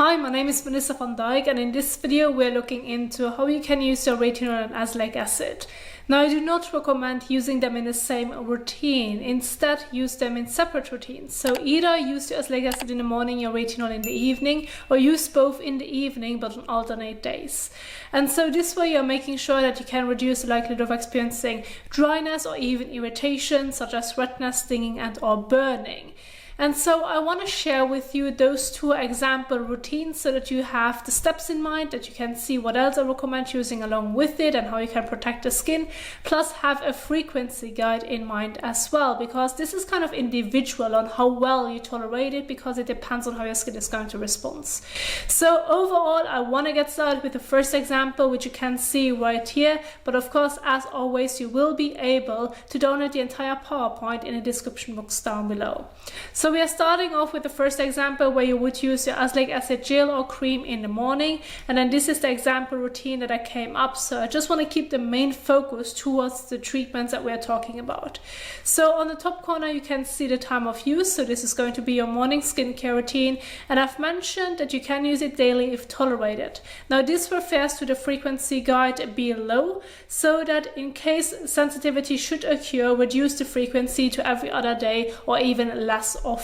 Hi, my name is Vanessa van Dijk, and in this video we're looking into how you can use your retinol and azelaic acid. Now, I do not recommend using them in the same routine. Instead, use them in separate routines. So either use your azelaic acid in the morning, your retinol in the evening, or use both in the evening but on alternate days. And so this way you're making sure that you can reduce the likelihood of experiencing dryness or even irritation such as redness, stinging and or burning. And so I want to share with you those two example routines so that you have the steps in mind, that you can see what else I recommend using along with it and how you can protect the skin, plus have a frequency guide in mind as well, because this is kind of individual on how well you tolerate it, because it depends on how your skin is going to respond. So overall, I want to get started with the first example, which you can see right here. But of course, as always, you will be able to download the entire PowerPoint in the description box down below. So we are starting off with the first example where you would use your azelaic acid gel or cream in the morning, and then this is the example routine that I came up. So I just want to keep the main focus towards the treatments that we are talking about. So on the top corner you can see the time of use. So this is going to be your morning skincare routine, and I've mentioned that you can use it daily if tolerated. Now this refers to the frequency guide below, so that in case sensitivity should occur, reduce the frequency to every other day or even less often.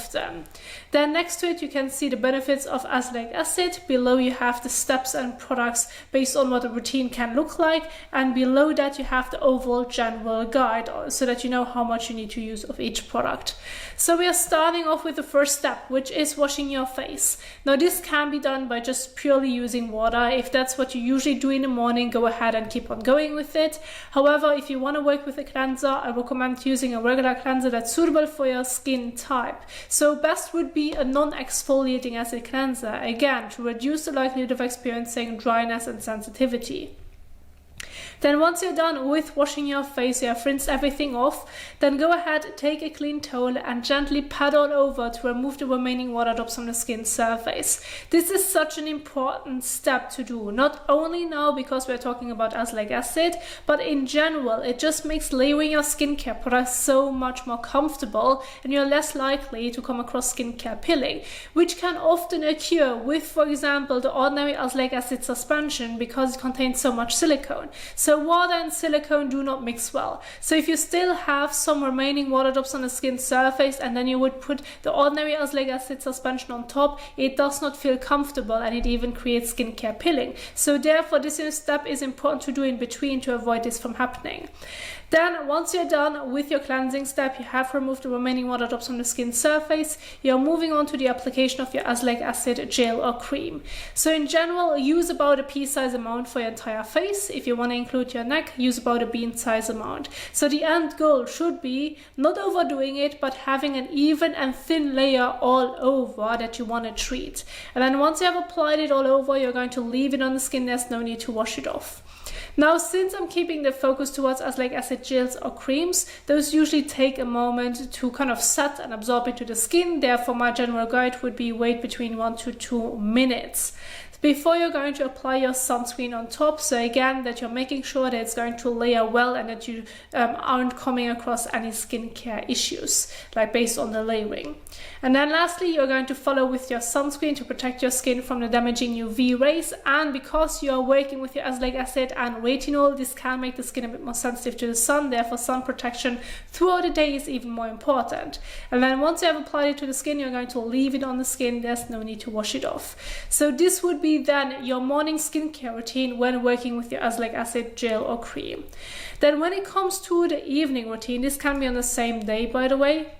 Then next to it you can see the benefits of azelaic acid. Below you have the steps and products based on what a routine can look like, and below that you have the overall general guide so that you know how much you need to use of each product. So we are starting off with the first step, which is washing your face. Now this can be done by just purely using water. If that's what you usually do in the morning, go ahead and keep on going with it. However, if you want to work with a cleanser, I recommend using a regular cleanser that's suitable for your skin type. So best would be a non-exfoliating acid cleanser, again to reduce the likelihood of experiencing dryness and sensitivity. Then once you're done with washing your face, you have rinsed everything off, then go ahead, take a clean towel and gently pat all over to remove the remaining water drops from the skin surface. This is such an important step to do, not only now because we're talking about azelaic acid, but in general. It just makes layering your skincare products so much more comfortable, and you're less likely to come across skincare pilling, which can often occur with, for example, the ordinary azelaic acid suspension because it contains so much silicone. So water and silicone do not mix well. So if you still have some remaining water drops on the skin surface and then you would put the ordinary azelaic acid suspension on top, it does not feel comfortable and it even creates skincare pilling. So therefore this step is important to do in between to avoid this from happening. Then once you're done with your cleansing step, you have removed the remaining water drops from the skin surface, you're moving on to the application of your azelaic acid gel or cream. So in general, use about a pea-size amount for your entire face. If you want to include your neck, use about a bean-size amount. So the end goal should be not overdoing it, but having an even and thin layer all over that you want to treat. And then once you have applied it all over, you're going to leave it on the skin. There's no need to wash it off. Now, since I'm keeping the focus towards azelaic acid gels or creams, those usually take a moment to kind of set and absorb into the skin. Therefore, my general guide would be wait between 1 to 2 minutes before you're going to apply your sunscreen on top. So again, that you're making sure that it's going to layer well and that you aren't coming across any skincare issues, like based on the layering. And then lastly, you're going to follow with your sunscreen to protect your skin from the damaging UV rays. And because you are working with your azelaic acid and retinol, this can make the skin a bit more sensitive to the sun. Therefore, sun protection throughout the day is even more important. And then once you have applied it to the skin, you're going to leave it on the skin. There's no need to wash it off. So this would be then your morning skincare routine when working with your azelaic acid gel or cream. Then when it comes to the evening routine, this can be on the same day, by the way.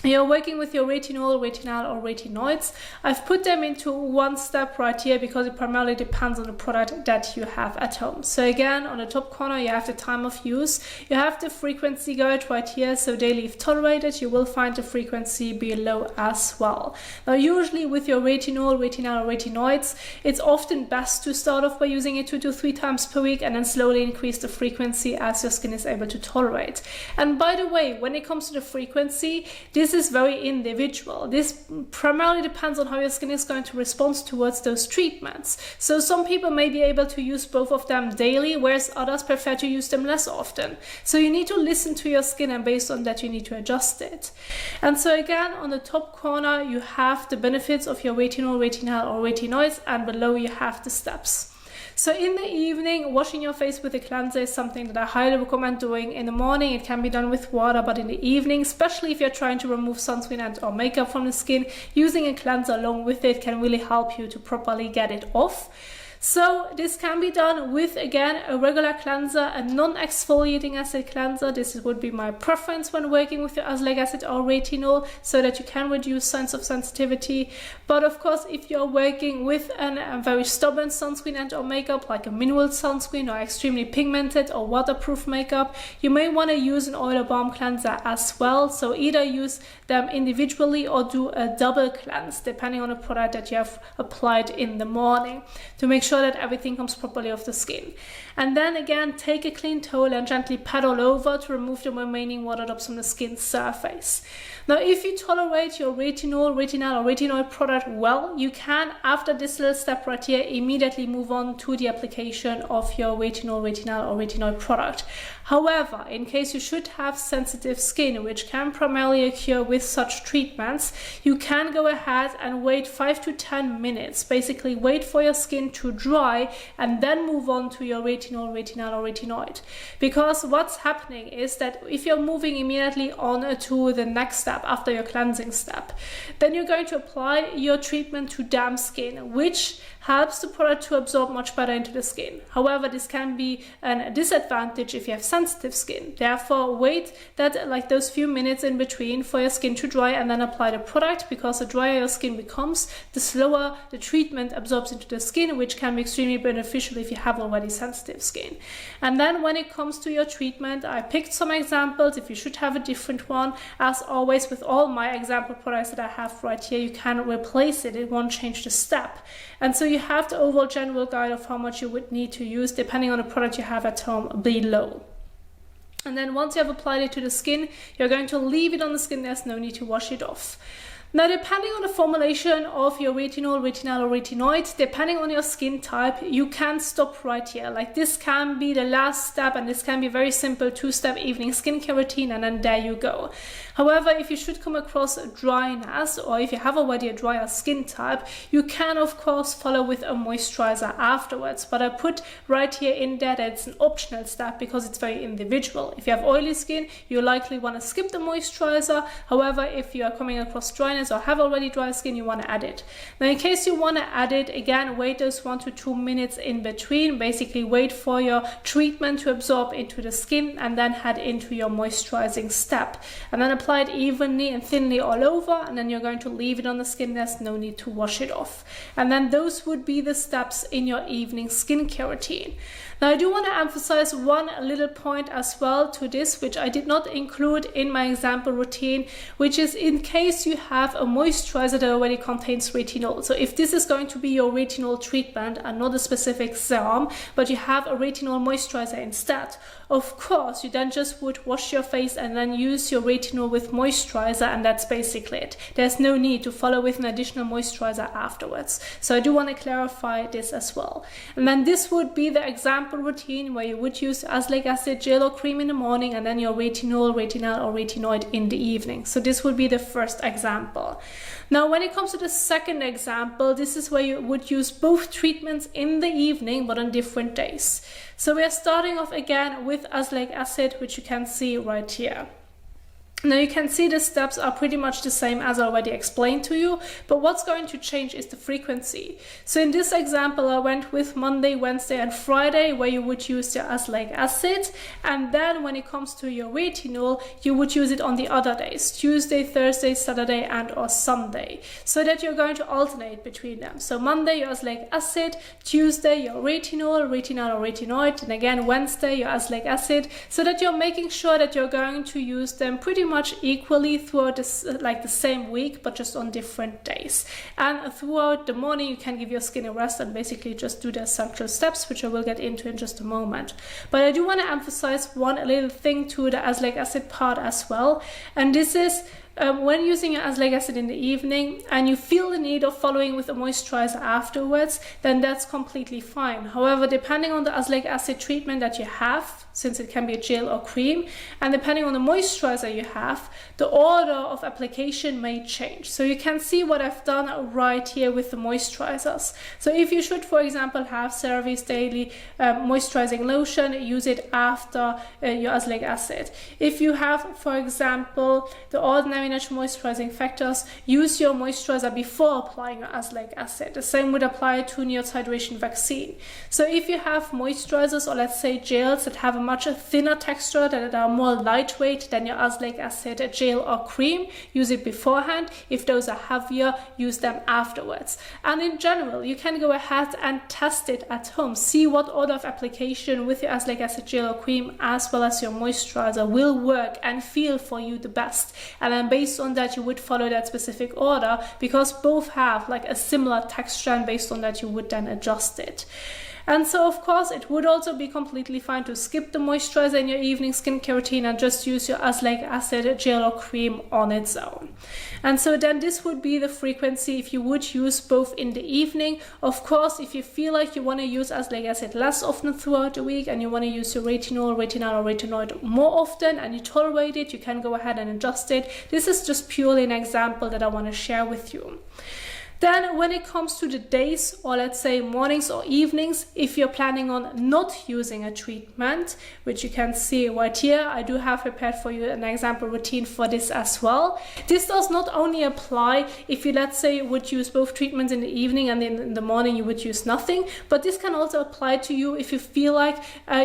You're working with your retinol, retinal or retinoids. I've put them into one step right here because it primarily depends on the product that you have at home. So again, on the top corner you have the time of use. You have the frequency guide right here, so daily if tolerated. You will find the frequency below as well. Now usually with your retinol, retinal or retinoids, it's often best to start off by using it 2 to 3 times per week and then slowly increase the frequency as your skin is able to tolerate. And by the way, when it comes to the frequency, this this is very individual. This primarily depends on how your skin is going to respond towards those treatments. So some people may be able to use both of them daily, whereas others prefer to use them less often. So you need to listen to your skin, and based on that you need to adjust it. And so again, on the top corner you have the benefits of your retinol, retinal or retinoids, and below you have the steps. So in the evening, washing your face with a cleanser is something that I highly recommend doing. In the morning it can be done with water, but in the evening, especially if you're trying to remove sunscreen and or makeup from the skin, using a cleanser along with it can really help you to properly get it off. So this can be done with, again, a regular cleanser, a non-exfoliating acid cleanser. This would be my preference when working with your azelaic acid or retinol, so that you can reduce signs of sensitivity. But of course, if you're working with a very stubborn sunscreen and or makeup, like a mineral sunscreen or extremely pigmented or waterproof makeup, you may want to use an oil or balm cleanser as well. So either use them individually or do a double cleanse, depending on the product that you have applied in the morning, to make sure that everything comes properly off the skin. And then again, take a clean towel and gently pat all over to remove the remaining water drops from the skin surface. Now, if you tolerate your retinol, retinal or retinoid product well, you can, after this little step right here, immediately move on to the application of your retinol, retinal or retinoid product. However, in case you should have sensitive skin, which can primarily occur with such treatments, you can go ahead and wait 5 to 10 minutes. Basically, wait for your skin to dry and then move on to your retinol, retinal or retinoid. Because what's happening is that if you're moving immediately on to the next step after your cleansing step, then you're going to apply your treatment to damp skin, which helps the product to absorb much better into the skin. However, this can be a disadvantage if you have sensitive skin. Therefore, wait that like those few minutes in between for your skin to dry and then apply the product, because the drier your skin becomes, the slower the treatment absorbs into the skin, which can be extremely beneficial if you have already sensitive skin. And then when it comes to your treatment, I picked some examples. If you should have a different one, as always with all my example products that I have right here, you can replace it. It won't change the step. And so you have the overall general guide of how much you would need to use depending on the product you have at home below. And then once you have applied it to the skin, you're going to leave it on the skin. There's no need to wash it off. Now, depending on the formulation of your retinol, retinal or retinoid, depending on your skin type, you can stop right here. Like this can be the last step, and this can be a very simple 2-step evening skincare routine, and then there you go. However, if you should come across dryness, or if you have already a drier skin type, you can of course follow with a moisturizer afterwards. But I put right here in there that it's an optional step because it's very individual. If you have oily skin, you likely want to skip the moisturizer. However, if you are coming across dryness or have already dry skin, you want to add it. Now, in case you want to add it, again, wait those 1 to 2 minutes in between. Basically, wait for your treatment to absorb into the skin and then head into your moisturizing step. And then apply it evenly and thinly all over, and then you're going to leave it on the skin. There's no need to wash it off. And then those would be the steps in your evening skincare routine. Now, I do want to emphasize one little point as well to this, which I did not include in my example routine, which is in case you have a moisturizer that already contains retinol. So if this is going to be your retinol treatment and not a specific serum, but you have a retinol moisturizer instead, of course, you then just would wash your face and then use your retinol with moisturizer, and that's basically it. There's no need to follow with an additional moisturizer afterwards. So I do want to clarify this as well. And then this would be the example routine where you would use azelaic acid gel or cream in the morning and then your retinol, retinal or retinoid in the evening. So this would be the first example. Now, when it comes to the second example, this is where you would use both treatments in the evening but on different days. So we are starting off again with azelaic acid, which you can see right here. Now you can see the steps are pretty much the same as I already explained to you, but what's going to change is the frequency. So in this example, I went with Monday, Wednesday and Friday, where you would use the azelaic acid, and then when it comes to your retinol, you would use it on the other days, Tuesday, Thursday, Saturday and or Sunday, so that you're going to alternate between them. So Monday your azelaic acid, Tuesday your retinol, retinal or retinoid, and again Wednesday your azelaic acid, so that you're making sure that you're going to use them pretty much equally throughout this, like the same week, but just on different days. And throughout the morning, you can give your skin a rest and basically just do the essential steps, which I will get into in just a moment. But I do want to emphasize one little thing to the azelaic acid part as well, and this is when using your azelaic acid in the evening and you feel the need of following with a moisturizer afterwards, then that's completely fine. However, depending on the azelaic acid treatment that you have, since it can be a gel or cream, and depending on the moisturizer you have, the order of application may change. So you can see what I've done right here with the moisturizers. So if you should, for example, have CeraVe's Daily Moisturizing Lotion, use it after your azelaic acid. If you have, for example, the Ordinary Natural Moisturizing Factors, use your moisturizer before applying your azelaic acid. The same would apply to Neo's Hydration Vaccine. So if you have moisturizers, or let's say gels that have a much thinner texture, that are more lightweight than your azelaic acid gel or cream, use it beforehand. If those are heavier, use them afterwards. And in general, you can go ahead and test it at home. See what order of application with your azelaic acid gel or cream as well as your moisturizer will work and feel for you the best. And then based on that, you would follow that specific order, because both have like a similar texture, and based on that, you would then adjust it. And so, of course, it would also be completely fine to skip the moisturizer in your evening skincare routine and just use your azelaic acid gel or cream on its own. And so then this would be the frequency if you would use both in the evening. Of course, if you feel like you want to use azelaic acid less often throughout the week and you want to use your retinol, retinol, or retinoid more often and you tolerate it, you can go ahead and adjust it. This is just purely an example that I want to share with you. Then when it comes to the days, or let's say mornings or evenings, if you're planning on not using a treatment, which you can see right here, I do have prepared for you an example routine for this as well. This does not only apply if you, let's say, would use both treatments in the evening and in the morning you would use nothing, but this can also apply to you if you feel like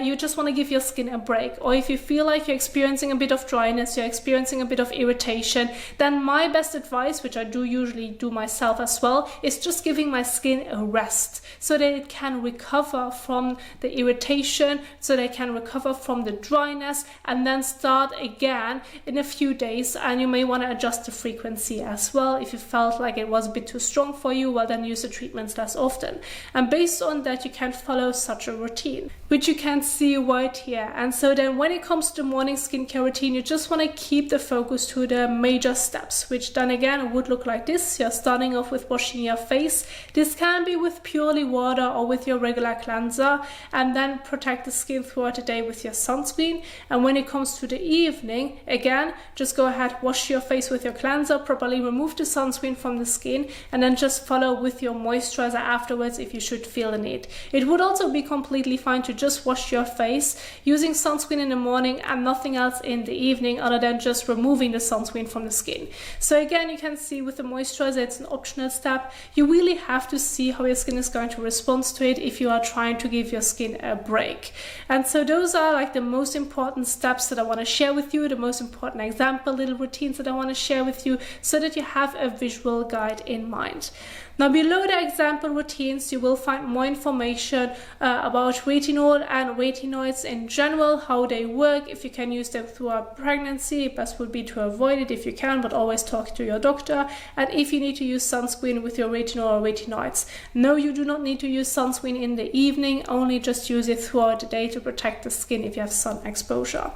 you just want to give your skin a break, or if you feel like you're experiencing a bit of dryness, you're experiencing a bit of irritation, then my best advice, which I do usually do myself as well, is just giving my skin a rest so that it can recover from the irritation, so that it can recover from the dryness, and then start again in a few days. And you may want to adjust the frequency as well. If you felt like it was a bit too strong for you, well, then use the treatments less often. And based on that, you can follow such a routine, which you can see right here. And so then when it comes to morning skincare routine, you just want to keep the focus to the major steps, which then again would look like this. You're starting off with washing your face. This can be with purely water or with your regular cleanser, and then protect the skin throughout the day with your sunscreen. And when it comes to the evening, again, just go ahead, wash your face with your cleanser, properly remove the sunscreen from the skin, and then just follow with your moisturizer afterwards if you should feel the need. It would also be completely fine to just wash your face using sunscreen in the morning and nothing else in the evening other than just removing the sunscreen from the skin. So again, you can see with the moisturizer, it's an optional step. You really have to see how your skin is going to respond to it if you are trying to give your skin a break. And so those are like the most important steps that I want to share with you, the most important example little routines that I want to share with you, so that you have a visual guide in mind. Now below the example routines, you will find more information about retinol and retinoids in general, how they work, if you can use them throughout pregnancy. Best would be to avoid it if you can, but always talk to your doctor. And if you need to use sunscreen with your retinol or retinoids. No, you do not need to use sunscreen in the evening, only just use it throughout the day to protect the skin if you have sun exposure.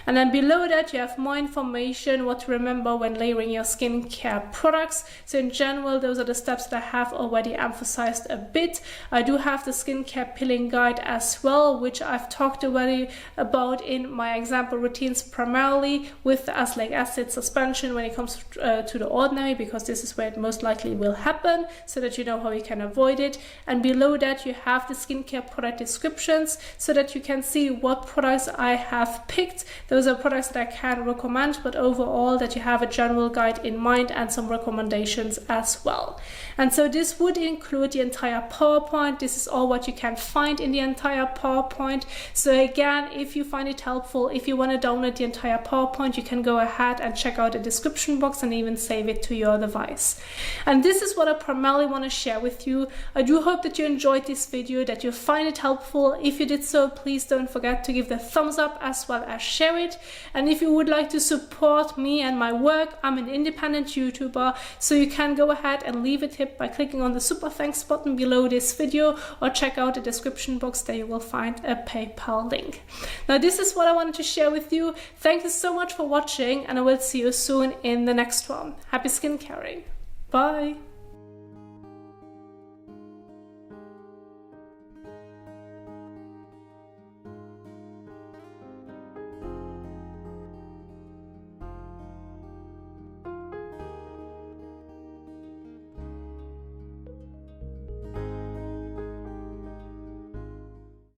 And then below that, you have more information what to remember when layering your skincare products. So in general, those are the steps that I have already emphasized a bit. I do have the skincare pilling guide as well, which I've talked already about in my example routines, primarily with the azelaic acid suspension when it comes to the Ordinary, because this is where it most likely will happen, so that you know how you can avoid it. And below that, you have the skincare product descriptions, so that you can see what products I have picked. Those are products that I can recommend, but overall that you have a general guide in mind and some recommendations as well. And so this would include the entire PowerPoint. This is all what you can find in the entire PowerPoint. So again, if you find it helpful, if you want to download the entire PowerPoint, you can go ahead and check out the description box and even save it to your device. And this is what I primarily want to share with you. I do hope that you enjoyed this video, that you find it helpful. If you did so, please don't forget to give the thumbs up as well as share it. And if you would like to support me and my work, I'm an independent YouTuber, so you can go ahead and leave a tip by by clicking on the super thanks button below this video, or check out the description box, there you will find a PayPal link. Now this is what I wanted to share with you. Thank you so much for watching, and I will see you soon in the next one. Happy skincaring. Bye.